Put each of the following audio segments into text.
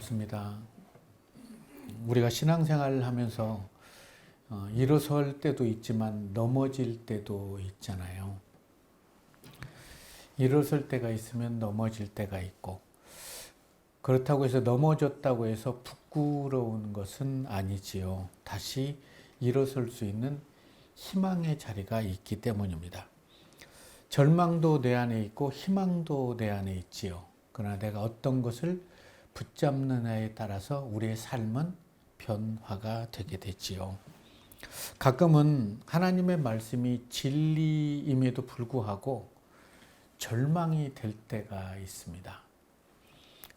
반갑습니다. 우리가 신앙생활을 하면서 일어설 때도 있지만 넘어질 때도 있잖아요. 일어설 때가 있으면 넘어질 때가 있고, 그렇다고 해서 넘어졌다고 해서 부끄러운 것은 아니지요. 다시 일어설 수 있는 희망의 자리가 있기 때문입니다. 절망도 내 안에 있고 희망도 내 안에 있지요. 그러나 내가 어떤 것을 붙잡느냐에 따라서 우리의 삶은 변화가 되게 되지요. 가끔은 하나님의 말씀이 진리임에도 불구하고 절망이 될 때가 있습니다.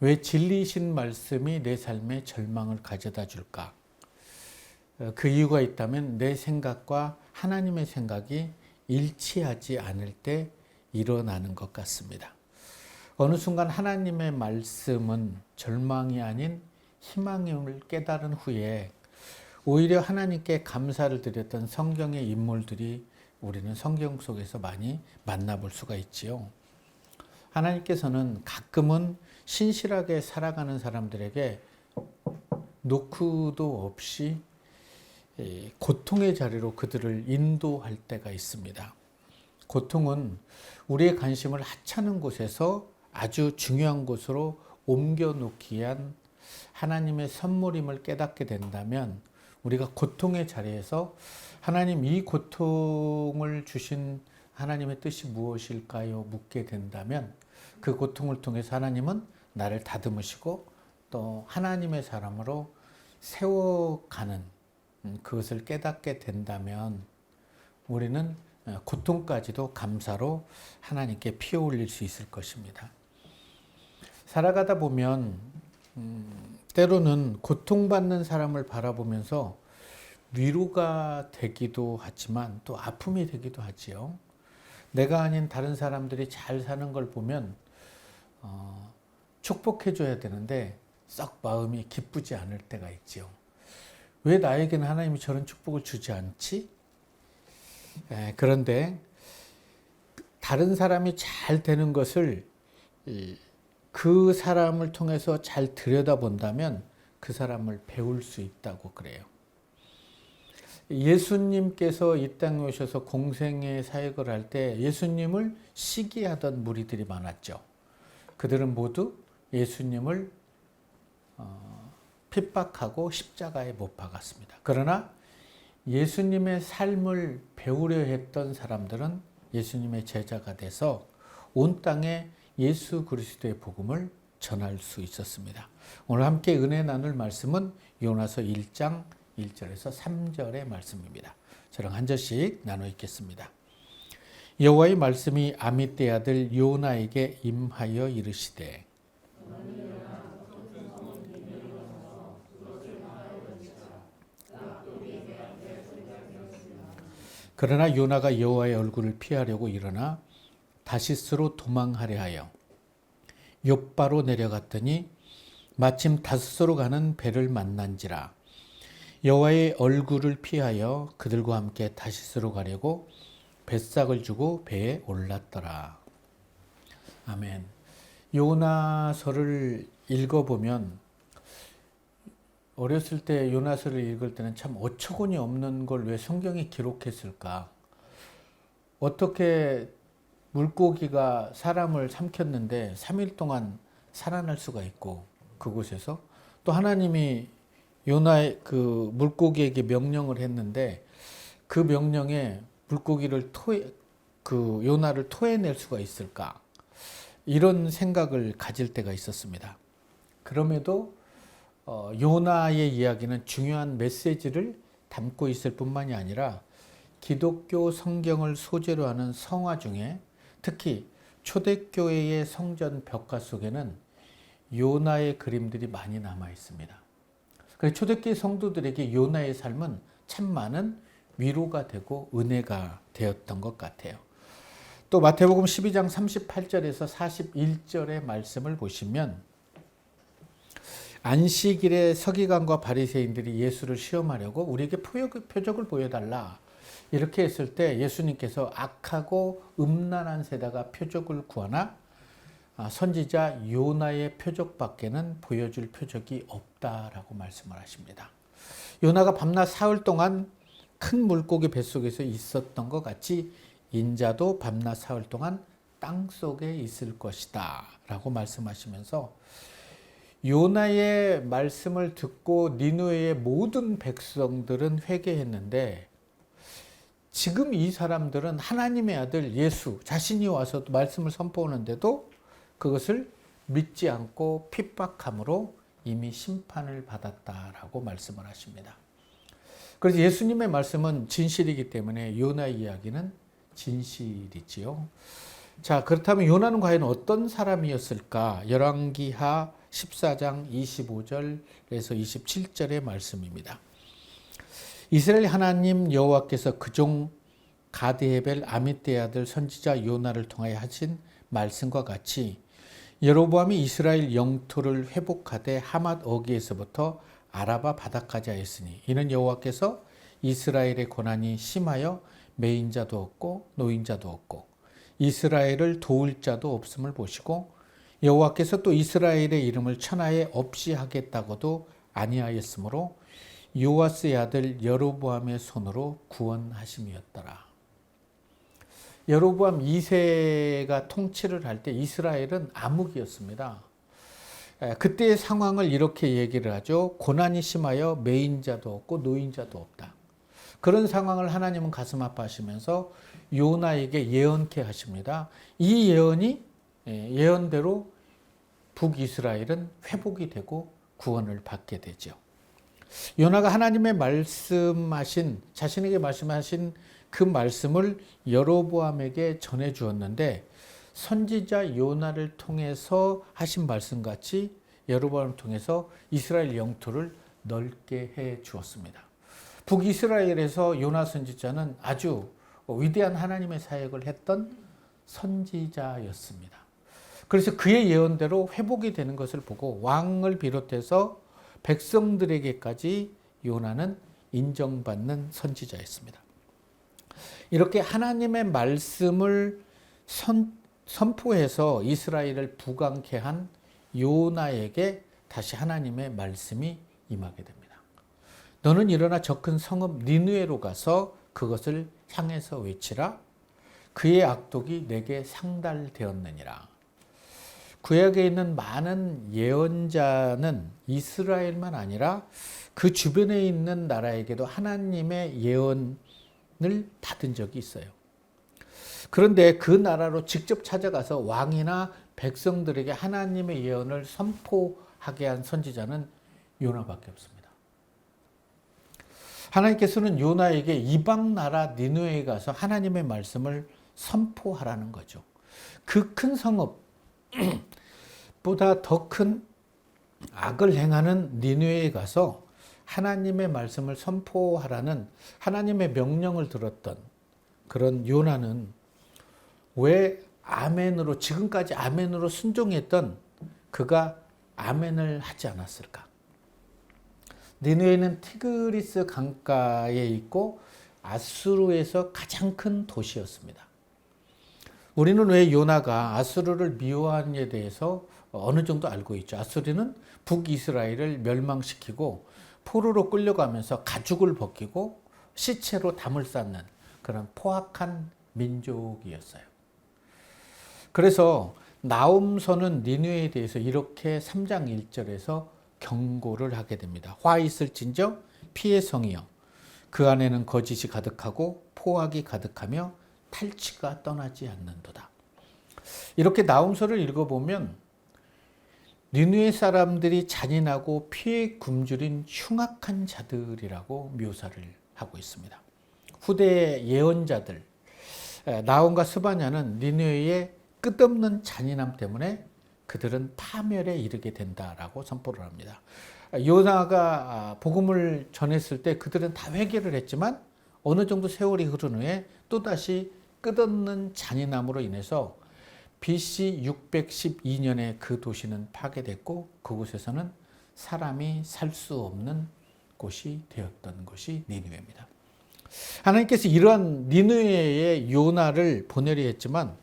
왜 진리이신 말씀이 내 삶에 절망을 가져다 줄까? 그 이유가 있다면 내 생각과 하나님의 생각이 일치하지 않을 때 일어나는 것 같습니다. 어느 순간 하나님의 말씀은 절망이 아닌 희망임을 깨달은 후에 오히려 하나님께 감사를 드렸던 성경의 인물들이 우리는 성경 속에서 많이 만나볼 수가 있지요. 하나님께서는 가끔은 신실하게 살아가는 사람들에게 노크도 없이 고통의 자리로 그들을 인도할 때가 있습니다. 고통은 우리의 관심을 하찮은 곳에서 아주 중요한 곳으로 옮겨 놓기 위한 하나님의 선물임을 깨닫게 된다면 우리가 고통의 자리에서 하나님, 이 고통을 주신 하나님의 뜻이 무엇일까요? 묻게 된다면 그 고통을 통해서 하나님은 나를 다듬으시고 또 하나님의 사람으로 세워가는 그것을 깨닫게 된다면 우리는 고통까지도 감사로 하나님께 피어 올릴 수 있을 것입니다. 살아가다 보면 때로는 고통받는 사람을 바라보면서 위로가 되기도 하지만 또 아픔이 되기도 하지요. 내가 아닌 다른 사람들이 잘 사는 걸 보면 축복해 줘야 되는데 썩 마음이 기쁘지 않을 때가 있지요. 왜 나에게는 하나님이 저런 축복을 주지 않지? 그런데 다른 사람이 잘 되는 것을 그 사람을 통해서 잘 들여다본다면 그 사람을 배울 수 있다고 그래요. 예수님께서 이 땅에 오셔서 공생의 사역을 할 때 예수님을 시기하던 무리들이 많았죠. 그들은 모두 예수님을 핍박하고 십자가에 못 박았습니다. 그러나 예수님의 삶을 배우려 했던 사람들은 예수님의 제자가 돼서 온 땅에 예수 그리스도의 복음을 전할 수 있었습니다. 오늘 함께 은혜 나눌 말씀은 요나서 1장 1절에서 3절의 말씀입니다. 저랑 한 절씩 나눠 읽겠습니다. 여호와의 말씀이 아미떼 아들 요나에게 임하여 이르시되 그러나 요나가 여호와의 얼굴을 피하려고 일어나 다시스로 도망하려 하여 욥바로 내려갔더니 마침 다시스로 가는 배를 만난지라 여호와의 얼굴을 피하여 그들과 함께 다시스로 가려고 뱃삭을 주고 배에 올랐더라. 아멘. 요나서를 읽어보면 어렸을 때 요나서를 읽을 때는 참 어처구니 없는 걸 왜 성경에 기록했을까? 어떻게 물고기가 사람을 삼켰는데 3일 동안 살아날 수가 있고 그곳에서 또 하나님이 요나의 그 물고기에게 명령을 했는데 그 명령에 물고기를 요나를 토해낼 수가 있을까? 이런 생각을 가질 때가 있었습니다. 그럼에도 요나의 이야기는 중요한 메시지를 담고 있을 뿐만이 아니라 기독교 성경을 소재로 하는 성화 중에 특히 초대교회의 성전 벽화 속에는 요나의 그림들이 많이 남아 있습니다. 그래서 초대교회 성도들에게 요나의 삶은 참 많은 위로가 되고 은혜가 되었던 것 같아요. 또 마태복음 12장 38절에서 41절의 말씀을 보시면 안식일에 서기관과 바리새인들이 예수를 시험하려고 우리에게 표적을 보여달라 이렇게 했을 때 예수님께서 악하고 음란한 세다가 표적을 구하나 선지자 요나의 표적밖에는 보여줄 표적이 없다라고 말씀을 하십니다. 요나가 밤낮 사흘 동안 큰 물고기 뱃속에서 있었던 것 같이 인자도 밤낮 사흘 동안 땅속에 있을 것이다 라고 말씀하시면서 요나의 말씀을 듣고 니느웨의 모든 백성들은 회개했는데 지금 이 사람들은 하나님의 아들 예수 자신이 와서 말씀을 선포하는데도 그것을 믿지 않고 핍박함으로 이미 심판을 받았다라고 말씀을 하십니다. 그래서 예수님의 말씀은 진실이기 때문에 요나 이야기는 진실이지요. 자, 그렇다면 요나는 과연 어떤 사람이었을까? 열왕기하 14장 25절에서 27절의 말씀입니다. 이스라엘 하나님 여호와께서 그종 가드헤벨 아미떼의 아들 선지자 요나를 통하여 하신 말씀과 같이 여로보암이 이스라엘 영토를 회복하되 하맛 어귀에서부터 아라바 바다까지 하였으니 이는 여호와께서 이스라엘의 고난이 심하여 매인자도 없고 노인자도 없고 이스라엘을 도울 자도 없음을 보시고 여호와께서 또 이스라엘의 이름을 천하에 없이 하겠다고도 아니하였으므로 요아스의 아들 여로보암의 손으로 구원하심이었더라. 여로보암 2세가 통치를 할 때 이스라엘은 암흑이었습니다. 그때의 상황을 이렇게 얘기를 하죠. 고난이 심하여 매인자도 없고 노인자도 없다. 그런 상황을 하나님은 가슴 아파하시면서 요나에게 예언케 하십니다. 이 예언이 예언대로 북이스라엘은 회복이 되고 구원을 받게 되죠. 요나가 하나님의 말씀하신 자신에게 말씀하신 그 말씀을 여로보암에게 전해 주었는데 선지자 요나를 통해서 하신 말씀같이 여로보암을 통해서 이스라엘 영토를 넓게 해 주었습니다. 북이스라엘에서 요나 선지자는 아주 위대한 하나님의 사역을 했던 선지자였습니다. 그래서 그의 예언대로 회복이 되는 것을 보고 왕을 비롯해서 백성들에게까지 요나는 인정받는 선지자였습니다. 이렇게 하나님의 말씀을 선포해서 이스라엘을 부강케 한 요나에게 다시 하나님의 말씀이 임하게 됩니다. 너는 일어나 저 큰 성읍 니느웨로 가서 그것을 향해서 외치라. 그의 악독이 내게 상달되었느니라. 구약에 있는 많은 예언자는 이스라엘만 아니라 그 주변에 있는 나라에게도 하나님의 예언을 받은 적이 있어요. 그런데 그 나라로 직접 찾아가서 왕이나 백성들에게 하나님의 예언을 선포하게 한 선지자는 요나밖에 없습니다. 하나님께서는 요나에게 이방 나라 니느웨에 가서 하나님의 말씀을 선포하라는 거죠. 그 큰 성읍 보다 더 큰 악을 행하는 니느웨에 가서 하나님의 말씀을 선포하라는 하나님의 명령을 들었던 그런 요나는 왜 아멘으로 지금까지 아멘으로 순종했던 그가 아멘을 하지 않았을까? 니느웨는 티그리스 강가에 있고 아수르에서 가장 큰 도시였습니다. 우리는 왜 요나가 아수르를 미워하는에 대해서 어느 정도 알고 있죠. 아수르는 북이스라엘을 멸망시키고 포로로 끌려가면서 가죽을 벗기고 시체로 담을 쌓는 그런 포악한 민족이었어요. 그래서 나훔서는 니느웨에 대해서 이렇게 3장 1절에서 경고를 하게 됩니다. 화 있을진저 피의 성이여 그 안에는 거짓이 가득하고 포악이 가득하며 탈취가 떠나지 않는도다. 이렇게 나훔서를 읽어보면 니느웨 사람들이 잔인하고 피에 굶주린 흉악한 자들이라고 묘사를 하고 있습니다. 후대의 예언자들 나홈과 스바냐는 니느웨의 끝없는 잔인함 때문에 그들은 파멸에 이르게 된다라고 선포를 합니다. 요나가 복음을 전했을 때 그들은 다 회개를 했지만 어느 정도 세월이 흐른 후에 또다시 끝없는 잔인함으로 인해서 BC 612년에 그 도시는 파괴됐고 그곳에서는 사람이 살 수 없는 곳이 되었던 것이 니느웨입니다. 하나님께서 이러한 니느웨의 요나를 보내려 했지만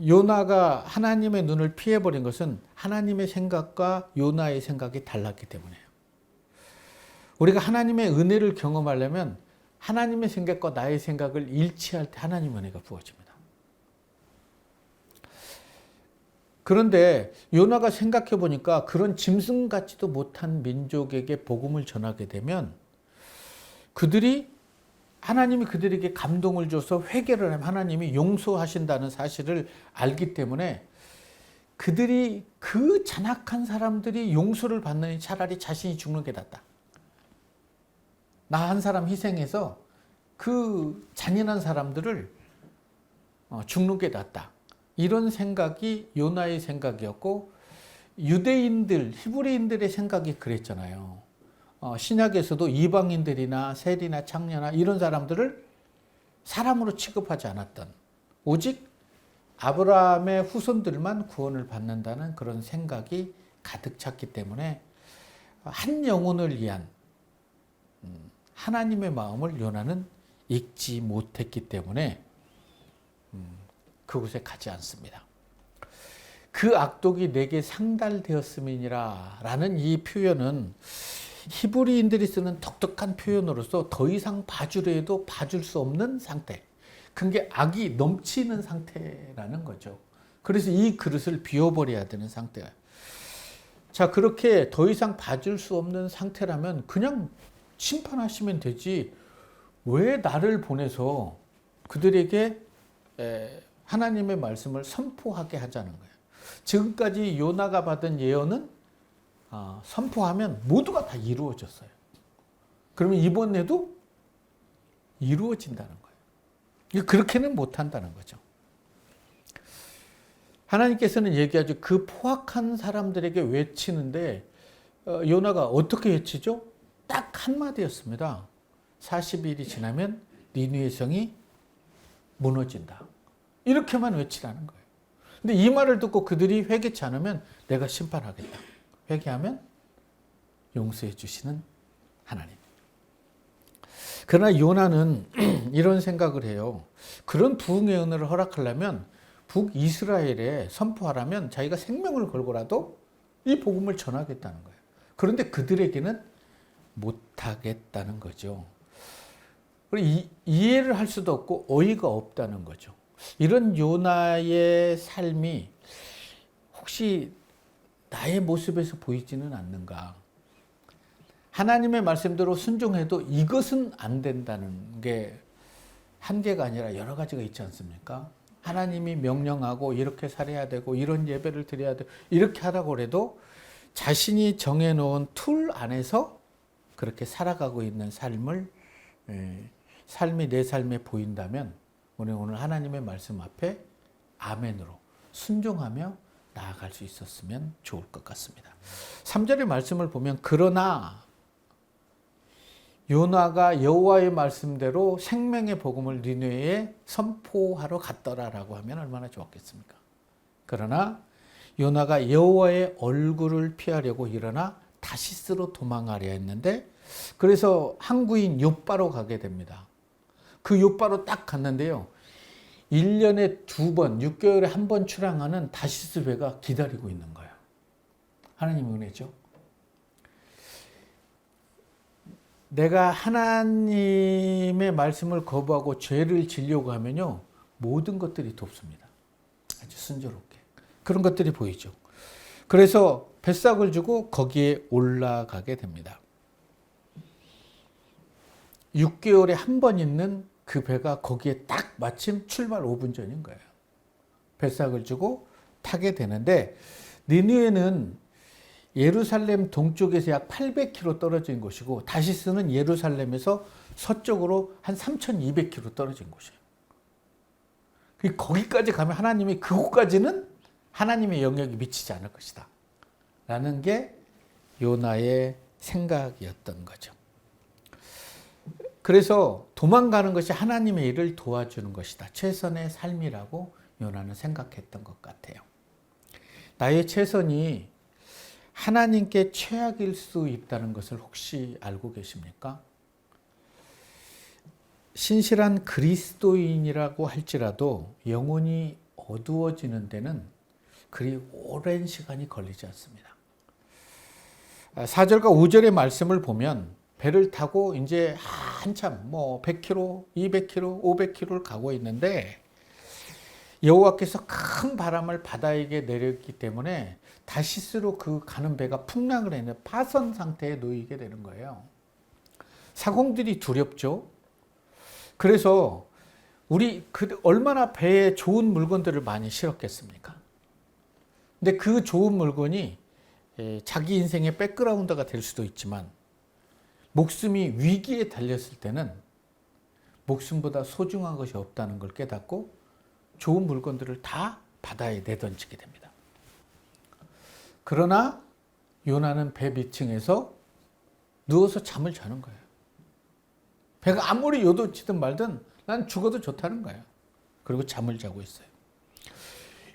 요나가 하나님의 눈을 피해버린 것은 하나님의 생각과 요나의 생각이 달랐기 때문이에요. 우리가 하나님의 은혜를 경험하려면 하나님의 생각과 나의 생각을 일치할 때 하나님의 은혜가 부어집니다. 그런데 요나가 생각해 보니까 그런 짐승 같지도 못한 민족에게 복음을 전하게 되면 하나님이 그들에게 감동을 줘서 회개를 하면 하나님이 용서하신다는 사실을 알기 때문에 그들이 그 잔악한 사람들이 용서를 받느니 차라리 자신이 죽는 게 낫다. 나 한 사람 희생해서 그 잔인한 사람들을 죽는 게 낫다. 이런 생각이 요나의 생각이었고 유대인들, 히브리인들의 생각이 그랬잖아요. 신약에서도 이방인들이나 세리나 창녀나 이런 사람들을 사람으로 취급하지 않았던, 오직 아브라함의 후손들만 구원을 받는다는 그런 생각이 가득 찼기 때문에 한 영혼을 위한 하나님의 마음을 요나는 읽지 못했기 때문에 그곳에 가지 않습니다. 그 악독이 내게 상달되었음이니라 라는 이 표현은 히브리인들이 쓰는 독특한 표현으로서 더 이상 봐주려 해도 봐줄 수 없는 상태. 그게 악이 넘치는 상태라는 거죠. 그래서 이 그릇을 비워버려야 되는 상태예요. 자, 그렇게 더 이상 봐줄 수 없는 상태라면 그냥 심판하시면 되지. 왜 나를 보내서 그들에게 하나님의 말씀을 선포하게 하자는 거예요. 지금까지 요나가 받은 예언은 선포하면 모두가 다 이루어졌어요. 그러면 이번에도 이루어진다는 거예요. 그렇게는 못한다는 거죠. 하나님께서는 얘기하죠. 그 포악한 사람들에게 외치는데 요나가 어떻게 외치죠? 딱 한마디였습니다. 40일이 지나면 니느웨 성이 무너진다. 이렇게만 외치라는 거예요. 근데 이 말을 듣고 그들이 회개치 않으면 내가 심판하겠다. 회개하면 용서해 주시는 하나님. 그러나 요나는 이런 생각을 해요. 그런 부흥의 은혜를 허락하려면 북이스라엘에 선포하라면 자기가 생명을 걸고라도 이 복음을 전하겠다는 거예요. 그런데 그들에게는 못하겠다는 거죠. 이해를 할 수도 없고 어이가 없다는 거죠. 이런 요나의 삶이 혹시 나의 모습에서 보이지는 않는가? 하나님의 말씀대로 순종해도 이것은 안 된다는 게 한계가 아니라 여러 가지가 있지 않습니까? 하나님이 명령하고 이렇게 살아야 되고 이런 예배를 드려야 되고 이렇게 하라고 해도 자신이 정해놓은 틀 안에서 그렇게 살아가고 있는 삶이 내 삶에 보인다면 오늘 하나님의 말씀 앞에 아멘으로 순종하며 나아갈 수 있었으면 좋을 것 같습니다. 3절의 말씀을 보면 그러나 요나가 여호와의 말씀대로 생명의 복음을 니느웨에 선포하러 갔더라라고 하면 얼마나 좋았겠습니까? 그러나 요나가 여호와의 얼굴을 피하려고 일어나 다시스로 도망하려 했는데 그래서 항구인 욥바로 가게 됩니다. 그 욥바로 딱 갔는데요. 1년에 2번, 6개월에 한 번 출항하는 다시스 배가 기다리고 있는 거예요. 하나님의 은혜죠. 내가 하나님의 말씀을 거부하고 죄를 지려고 하면요. 모든 것들이 돕습니다. 아주 순조롭게. 그런 것들이 보이죠. 그래서 뱃삭을 주고 거기에 올라가게 됩니다. 6개월에 한 번 있는 그 배가 거기에 딱 마침 출발 5분 전인 거예요. 뱃삭을 주고 타게 되는데 니느웨는 예루살렘 동쪽에서 약 800km 떨어진 곳이고 다시스는 예루살렘에서 서쪽으로 한 3200km 떨어진 곳이에요. 거기까지 가면 하나님이 그곳까지는 하나님의 영역이 미치지 않을 것이다. 라는 게 요나의 생각이었던 거죠. 그래서 도망가는 것이 하나님의 일을 도와주는 것이다. 최선의 삶이라고 요나는 생각했던 것 같아요. 나의 최선이 하나님께 최악일 수 있다는 것을 혹시 알고 계십니까? 신실한 그리스도인이라고 할지라도 영혼이 어두워지는 데는 그리 오랜 시간이 걸리지 않습니다. 4절과 5절의 말씀을 보면 배를 타고 이제 한참 100km, 200km, 500km를 가고 있는데 여호와께서 큰 바람을 바다에게 내렸기 때문에 다시스로 그 가는 배가 풍랑을 했는데 파선 상태에 놓이게 되는 거예요. 사공들이 두렵죠. 그래서 우리 얼마나 배에 좋은 물건들을 많이 실었겠습니까? 근데 그 좋은 물건이 자기 인생의 백그라운드가 될 수도 있지만 목숨이 위기에 달렸을 때는 목숨보다 소중한 것이 없다는 걸 깨닫고 좋은 물건들을 다 바다에 내던지게 됩니다. 그러나 요나는 배 밑층에서 누워서 잠을 자는 거예요. 배가 아무리 요동치든 말든 난 죽어도 좋다는 거예요. 그리고 잠을 자고 있어요.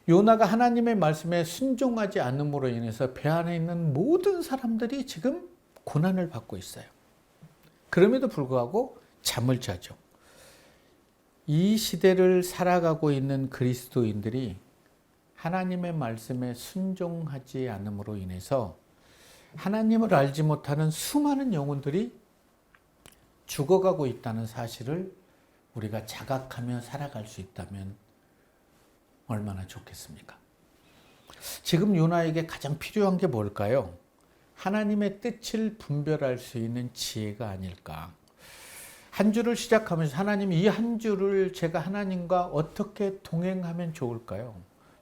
요나가 하나님의 말씀에 순종하지 않음으로 인해서 배 안에 있는 모든 사람들이 지금 고난을 받고 있어요. 그럼에도 불구하고 잠을 자죠. 이 시대를 살아가고 있는 그리스도인들이 하나님의 말씀에 순종하지 않음으로 인해서 하나님을 알지 못하는 수많은 영혼들이 죽어가고 있다는 사실을 우리가 자각하며 살아갈 수 있다면 얼마나 좋겠습니까? 지금 요나에게 가장 필요한 게 뭘까요? 하나님의 뜻을 분별할 수 있는 지혜가 아닐까. 한 주를 시작하면서 하나님, 이 한 주를 제가 하나님과 어떻게 동행하면 좋을까요?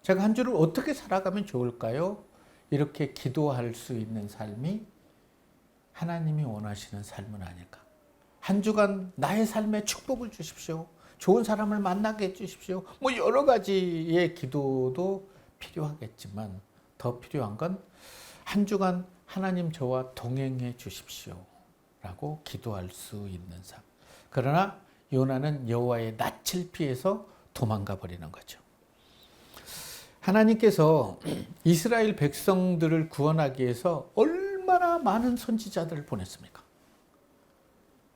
제가 한 주를 어떻게 살아가면 좋을까요? 이렇게 기도할 수 있는 삶이 하나님이 원하시는 삶은 아닐까. 한 주간 나의 삶에 축복을 주십시오. 좋은 사람을 만나게 해주십시오. 여러 가지의 기도도 필요하겠지만 더 필요한 건 한 주간 하나님 저와 동행해 주십시오 라고 기도할 수 있는 삶. 그러나 요나는 여호와의 낯을 피해서 도망가 버리는 거죠. 하나님께서 이스라엘 백성들을 구원하기 위해서 얼마나 많은 선지자들을 보냈습니까?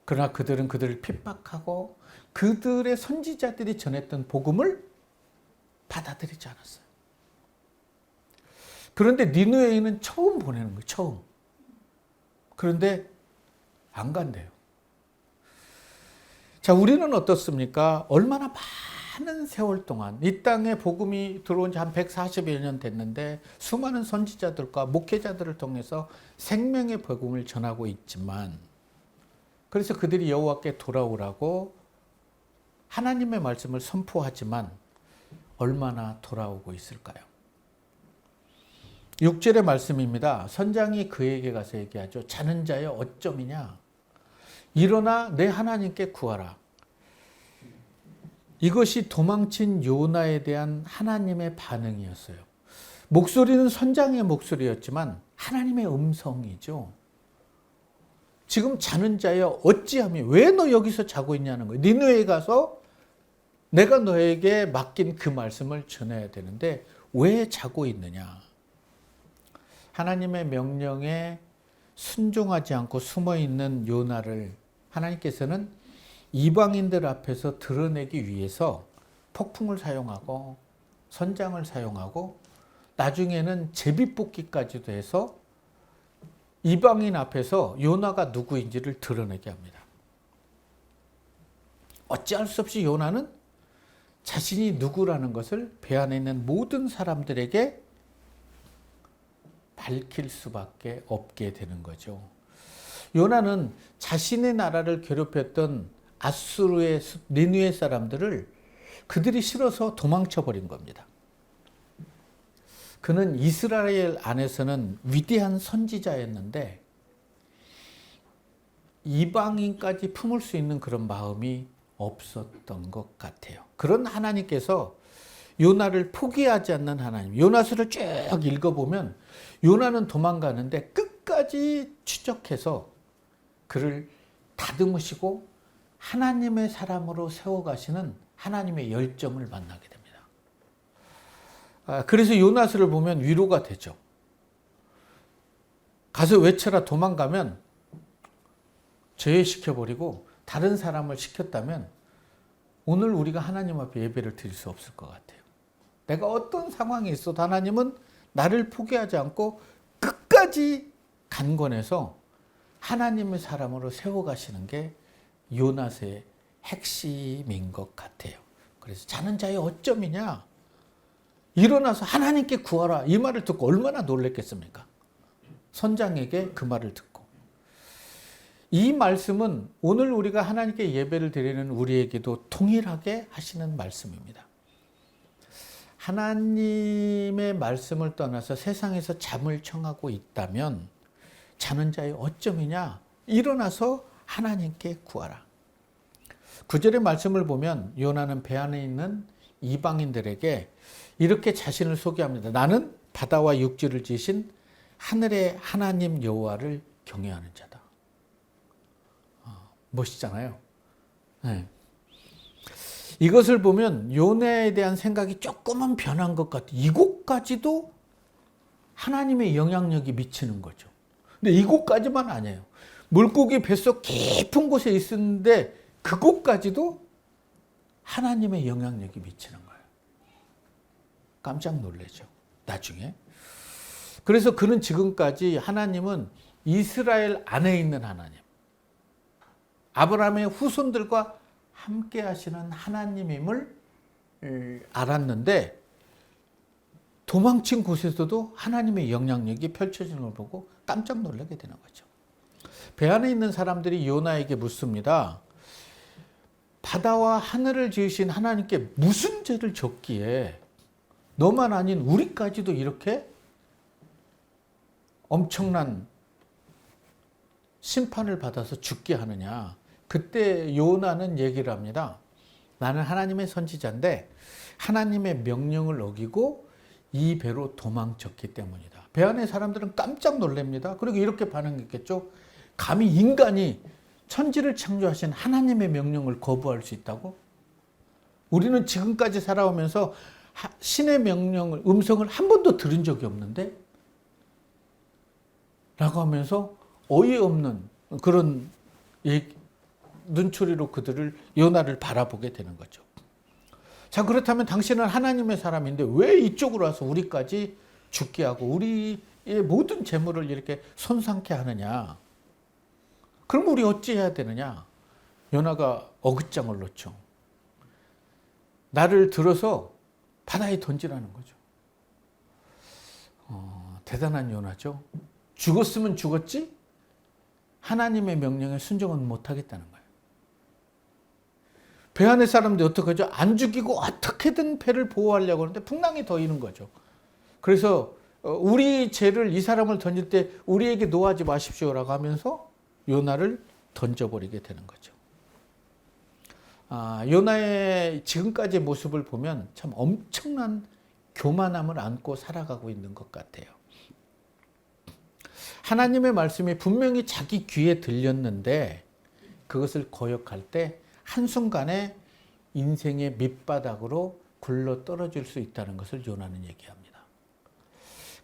그러나 그들은 그들을 핍박하고 그들의 선지자들이 전했던 복음을 받아들이지 않았어요. 그런데 니느웨에는 처음 보내는 거예요. 처음. 그런데 안 간대요. 자, 우리는 어떻습니까? 얼마나 많은 세월 동안 이 땅에 복음이 들어온 지 한 140여 년 됐는데 수많은 선지자들과 목회자들을 통해서 생명의 복음을 전하고 있지만 그래서 그들이 여호와께 돌아오라고 하나님의 말씀을 선포하지만 얼마나 돌아오고 있을까요? 6절의 말씀입니다. 선장이 그에게 가서 얘기하죠. 자는 자여 어쩌미냐? 일어나 내 하나님께 구하라. 이것이 도망친 요나에 대한 하나님의 반응이었어요. 목소리는 선장의 목소리였지만 하나님의 음성이죠. 지금 자는 자여 어찌하며 왜 너 여기서 자고 있냐는 거예요. 니느웨에 가서 내가 너에게 맡긴 그 말씀을 전해야 되는데 왜 자고 있느냐. 하나님의 명령에 순종하지 않고 숨어있는 요나를 하나님께서는 이방인들 앞에서 드러내기 위해서 폭풍을 사용하고 선장을 사용하고 나중에는 제비뽑기까지도 해서 이방인 앞에서 요나가 누구인지를 드러내게 합니다. 어찌할 수 없이 요나는 자신이 누구라는 것을 배 안에 있는 모든 사람들에게 밝힐 수밖에 없게 되는 거죠. 요나는 자신의 나라를 괴롭혔던 아수르의 니느웨 사람들을 그들이 싫어서 도망쳐 버린 겁니다. 그는 이스라엘 안에서는 위대한 선지자였는데 이방인까지 품을 수 있는 그런 마음이 없었던 것 같아요. 그런 하나님께서 요나를 포기하지 않는 하나님. 요나서를 쭉 읽어보면 요나는 도망가는데 끝까지 추적해서 그를 다듬으시고 하나님의 사람으로 세워가시는 하나님의 열정을 만나게 됩니다. 그래서 요나서를 보면 위로가 되죠. 가서 외쳐라. 도망가면 제외시켜버리고 다른 사람을 시켰다면 오늘 우리가 하나님 앞에 예배를 드릴 수 없을 것 같아요. 내가 어떤 상황에 있어도 하나님은 나를 포기하지 않고 끝까지 간권해서 하나님의 사람으로 세워가시는 게 요나서의 핵심인 것 같아요. 그래서 자는 자의 어점이냐? 일어나서 하나님께 구하라. 이 말을 듣고 얼마나 놀랬겠습니까? 선장에게 그 말을 듣고. 이 말씀은 오늘 우리가 하나님께 예배를 드리는 우리에게도 동일하게 하시는 말씀입니다. 하나님의 말씀을 떠나서 세상에서 잠을 청하고 있다면 자는 자의 어점이냐? 일어나서 하나님께 구하라. 9절의 말씀을 보면 요나는 배 안에 있는 이방인들에게 이렇게 자신을 소개합니다. 나는 바다와 육지를 지으신 하늘의 하나님 여호와를 경외하는 자다. 멋있잖아요. 네. 이것을 보면 요나에 대한 생각이 조금은 변한 것 같아요. 이곳까지도 하나님의 영향력이 미치는 거죠. 근데 이곳까지만 아니에요. 물고기 뱃속 깊은 곳에 있었는데 그곳까지도 하나님의 영향력이 미치는 거예요. 깜짝 놀라죠. 나중에. 그래서 그는 지금까지 하나님은 이스라엘 안에 있는 하나님, 아브라함의 후손들과 함께 하시는 하나님임을 알았는데 도망친 곳에서도 하나님의 영향력이 펼쳐지는 걸 보고 깜짝 놀라게 되는 거죠. 배 안에 있는 사람들이 요나에게 묻습니다. 바다와 하늘을 지으신 하나님께 무슨 죄를 졌기에 너만 아닌 우리까지도 이렇게 엄청난 심판을 받아서 죽게 하느냐. 그때 요나는 얘기를 합니다. 나는 하나님의 선지자인데 하나님의 명령을 어기고 이 배로 도망쳤기 때문이다. 배 안에 사람들은 깜짝 놀랍니다. 그리고 이렇게 반응했겠죠. 감히 인간이 천지를 창조하신 하나님의 명령을 거부할 수 있다고? 우리는 지금까지 살아오면서 신의 명령을, 음성을 한 번도 들은 적이 없는데? 라고 하면서 어이없는 그런 눈초리로 그들을, 요나를 바라보게 되는 거죠. 자, 그렇다면 당신은 하나님의 사람인데 왜 이쪽으로 와서 우리까지 죽게 하고 우리의 모든 재물을 이렇게 손상케 하느냐? 그럼 우리 어찌해야 되느냐? 요나가 어긋장을 놓죠. 나를 들어서 바다에 던지라는 거죠. 대단한 요나죠. 죽었으면 죽었지 하나님의 명령에 순종은 못하겠다는 거예요. 배 안에 사람들이 어떡하죠? 안 죽이고 어떻게든 배를 보호하려고 하는데 풍랑이 더이는 거죠. 그래서 우리 죄를 이 사람을 던질 때 우리에게 노하지 마십시오라고 하면서 요나를 던져버리게 되는 거죠. 요나의 지금까지의 모습을 보면 참 엄청난 교만함을 안고 살아가고 있는 것 같아요. 하나님의 말씀이 분명히 자기 귀에 들렸는데 그것을 거역할 때 한순간에 인생의 밑바닥으로 굴러 떨어질 수 있다는 것을 요나는 얘기합니다.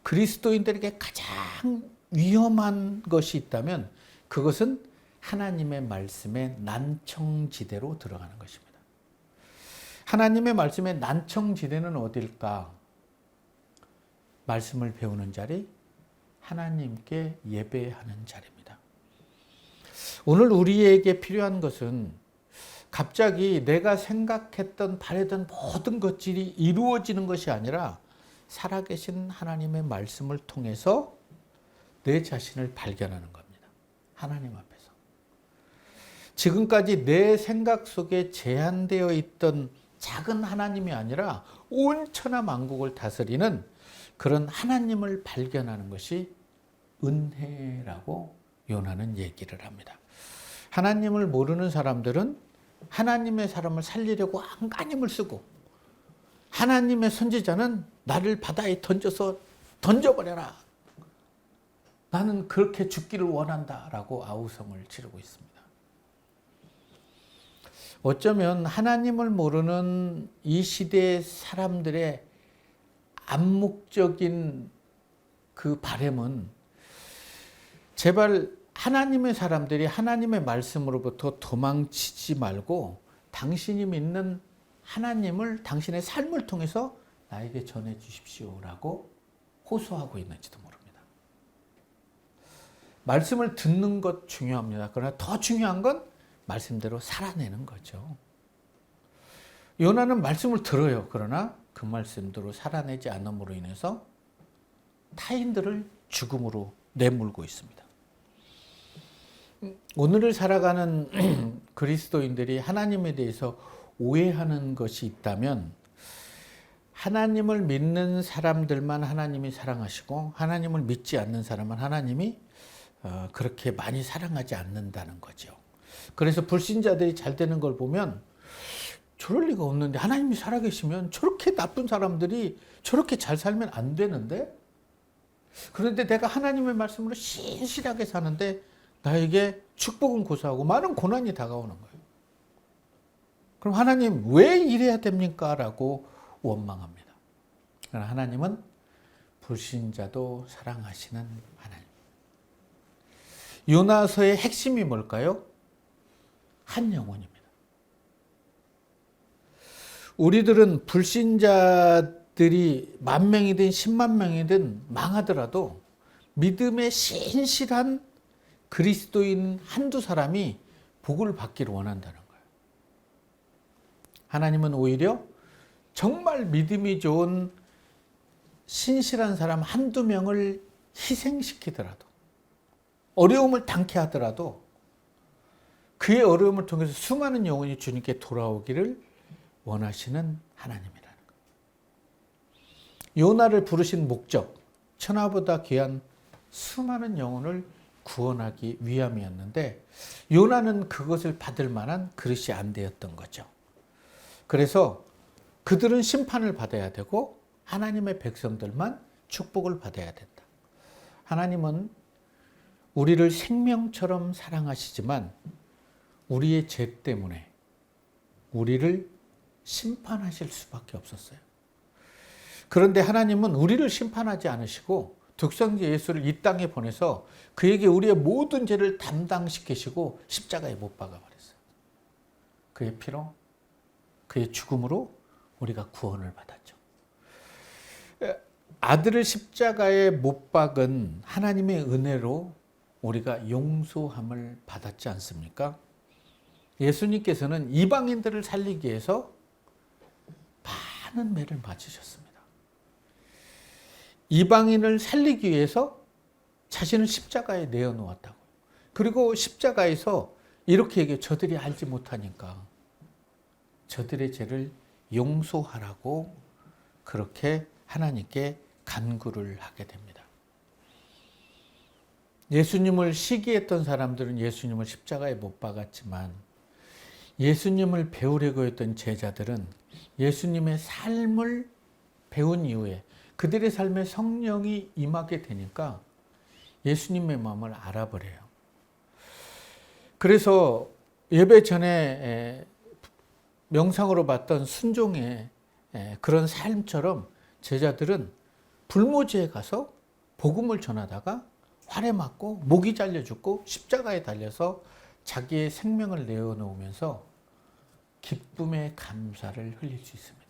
그리스도인들에게 가장 위험한 것이 있다면 그것은 하나님의 말씀의 난청지대로 들어가는 것입니다. 하나님의 말씀의 난청지대는 어딜까? 말씀을 배우는 자리, 하나님께 예배하는 자리입니다. 오늘 우리에게 필요한 것은 갑자기 내가 생각했던 바라던 모든 것들이 이루어지는 것이 아니라 살아계신 하나님의 말씀을 통해서 내 자신을 발견하는 겁니다. 하나님 앞에서. 지금까지 내 생각 속에 제한되어 있던 작은 하나님이 아니라 온 천하 만국을 다스리는 그런 하나님을 발견하는 것이 은혜라고 요나는 얘기를 합니다. 하나님을 모르는 사람들은 하나님의 사람을 살리려고 안간힘을 쓰고 하나님의 선지자는 나를 바다에 던져버려라. 나는 그렇게 죽기를 원한다라고 아우성을 지르고 있습니다. 어쩌면 하나님을 모르는 이 시대의 사람들의 암묵적인 그 바람은 제발 하나님의 사람들이 하나님의 말씀으로부터 도망치지 말고 당신이 믿는 하나님을 당신의 삶을 통해서 나에게 전해 주십시오라고 호소하고 있는지도 모릅니다. 말씀을 듣는 것 중요합니다. 그러나 더 중요한 건 말씀대로 살아내는 거죠. 요나는 말씀을 들어요. 그러나 그 말씀대로 살아내지 않음으로 인해서 타인들을 죽음으로 내몰고 있습니다. 오늘을 살아가는 그리스도인들이 하나님에 대해서 오해하는 것이 있다면 하나님을 믿는 사람들만 하나님이 사랑하시고 하나님을 믿지 않는 사람은 하나님이 그렇게 많이 사랑하지 않는다는 거죠. 그래서 불신자들이 잘 되는 걸 보면 저럴 리가 없는데 하나님이 살아계시면 저렇게 나쁜 사람들이 저렇게 잘 살면 안 되는데, 그런데 내가 하나님의 말씀으로 신실하게 사는데 나에게 축복은 고사하고 많은 고난이 다가오는 거예요. 그럼 하나님 왜 이래야 됩니까? 라고 원망합니다. 그러나 하나님은 불신자도 사랑하시는 하나님. 요나서의 핵심이 뭘까요? 한 영혼입니다. 우리들은 불신자들이 10,000명이든 100,000명이든 망하더라도 믿음의 신실한 그리스도인 한두 사람이 복을 받기를 원한다는 거예요. 하나님은 오히려 정말 믿음이 좋은 신실한 사람 한두 명을 희생시키더라도, 어려움을 당케 하더라도 그의 어려움을 통해서 수많은 영혼이 주님께 돌아오기를 원하시는 하나님이라는 거예요. 요나를 부르신 목적, 천하보다 귀한 수많은 영혼을 구원하기 위함이었는데 요나는 그것을 받을 만한 그릇이 안 되었던 거죠. 그래서 그들은 심판을 받아야 되고 하나님의 백성들만 축복을 받아야 된다. 하나님은 우리를 생명처럼 사랑하시지만 우리의 죄 때문에 우리를 심판하실 수밖에 없었어요. 그런데 하나님은 우리를 심판하지 않으시고 독생자 예수를 이 땅에 보내서 그에게 우리의 모든 죄를 담당시키시고 십자가에 못 박아버렸어요. 그의 피로, 그의 죽음으로 우리가 구원을 받았죠. 아들을 십자가에 못 박은 하나님의 은혜로 우리가 용서함을 받았지 않습니까? 예수님께서는 이방인들을 살리기 위해서 많은 매를 맞으셨습니다. 이방인을 살리기 위해서 자신을 십자가에 내어놓았다고. 그리고 십자가에서 이렇게 얘기해요. 저들이 알지 못하니까 저들의 죄를 용서하라고 그렇게 하나님께 간구를 하게 됩니다. 예수님을 시기했던 사람들은 예수님을 십자가에 못 박았지만 예수님을 배우려고 했던 제자들은 예수님의 삶을 배운 이후에 그들의 삶에 성령이 임하게 되니까 예수님의 마음을 알아버려요. 그래서 예배 전에 명상으로 봤던 순종의 그런 삶처럼 제자들은 불모지에 가서 복음을 전하다가 활에 맞고 목이 잘려 죽고 십자가에 달려서 자기의 생명을 내어놓으면서 기쁨의 감사를 흘릴 수 있습니다.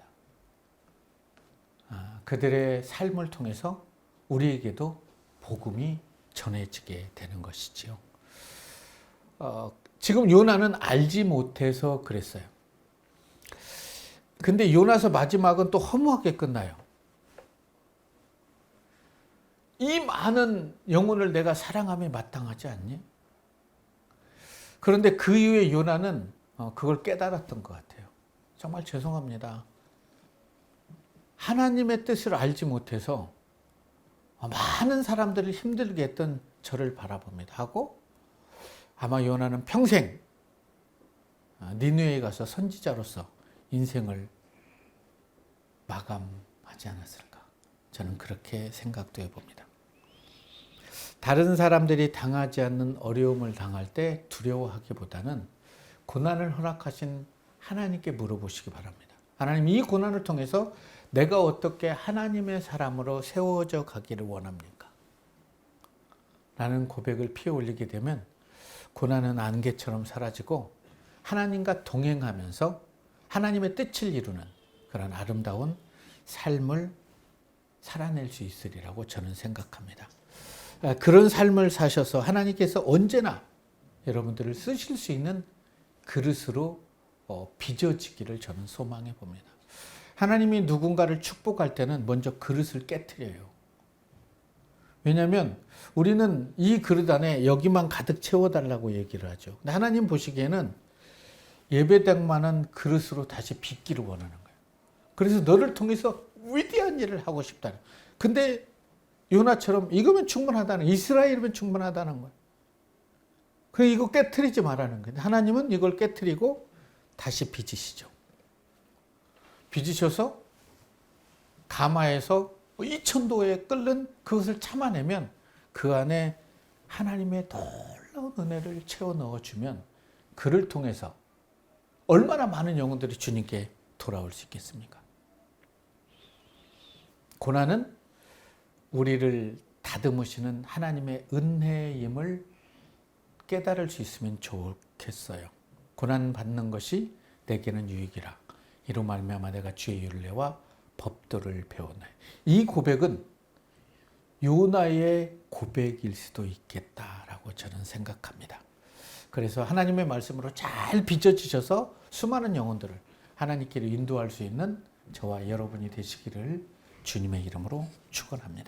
그들의 삶을 통해서 우리에게도 복음이 전해지게 되는 것이지요. 지금 요나는 알지 못해서 그랬어요. 근데 요나서 마지막은 또 허무하게 끝나요. 이 많은 영혼을 내가 사랑함에 마땅하지 않니? 그런데 그 이후에 요나는 그걸 깨달았던 것 같아요. 정말 죄송합니다. 하나님의 뜻을 알지 못해서 많은 사람들을 힘들게 했던 저를 바라봅니다. 하고 아마 요나는 평생 니느웨에 가서 선지자로서 인생을 마감하지 않았을까. 저는 그렇게 생각도 해봅니다. 다른 사람들이 당하지 않는 어려움을 당할 때 두려워하기보다는 고난을 허락하신 하나님께 물어보시기 바랍니다. 하나님, 이 고난을 통해서 내가 어떻게 하나님의 사람으로 세워져 가기를 원합니까? 라는 고백을 피어 올리게 되면 고난은 안개처럼 사라지고 하나님과 동행하면서 하나님의 뜻을 이루는 그런 아름다운 삶을 살아낼 수 있으리라고 저는 생각합니다. 그런 삶을 사셔서 하나님께서 언제나 여러분들을 쓰실 수 있는 그릇으로 빚어지기를 저는 소망해 봅니다. 하나님이 누군가를 축복할 때는 먼저 그릇을 깨트려요. 왜냐하면 우리는 이 그릇 안에 여기만 가득 채워달라고 얘기를 하죠. 근데 하나님 보시기에는 예배당만한 그릇으로 다시 빚기를 원하는 거예요. 그래서 너를 통해서 위대한 일을 하고 싶다는. 근데 요나처럼 이거면 충분하다는, 이스라엘이면 충분하다는 거예요. 그래서 이거 깨트리지 말라는 거예요. 하나님은 이걸 깨트리고 다시 빚으시죠. 빚으셔서 가마에서 2000도에 끓는 그것을 참아내면 그 안에 하나님의 놀라운 은혜를 채워 넣어주면 그를 통해서 얼마나 많은 영혼들이 주님께 돌아올 수 있겠습니까? 고난은 우리를 다듬으시는 하나님의 은혜임을 깨달을 수 있으면 좋겠어요. 고난 받는 것이 내게는 유익이라. 이로 말미암아 내가 주의 율례와 법도를 배웠나요. 이 고백은 요나의 고백일 수도 있겠다라고 저는 생각합니다. 그래서 하나님의 말씀으로 잘 빚어지셔서 수많은 영혼들을 하나님께로 인도할 수 있는 저와 여러분이 되시기를 주님의 이름으로 축원합니다.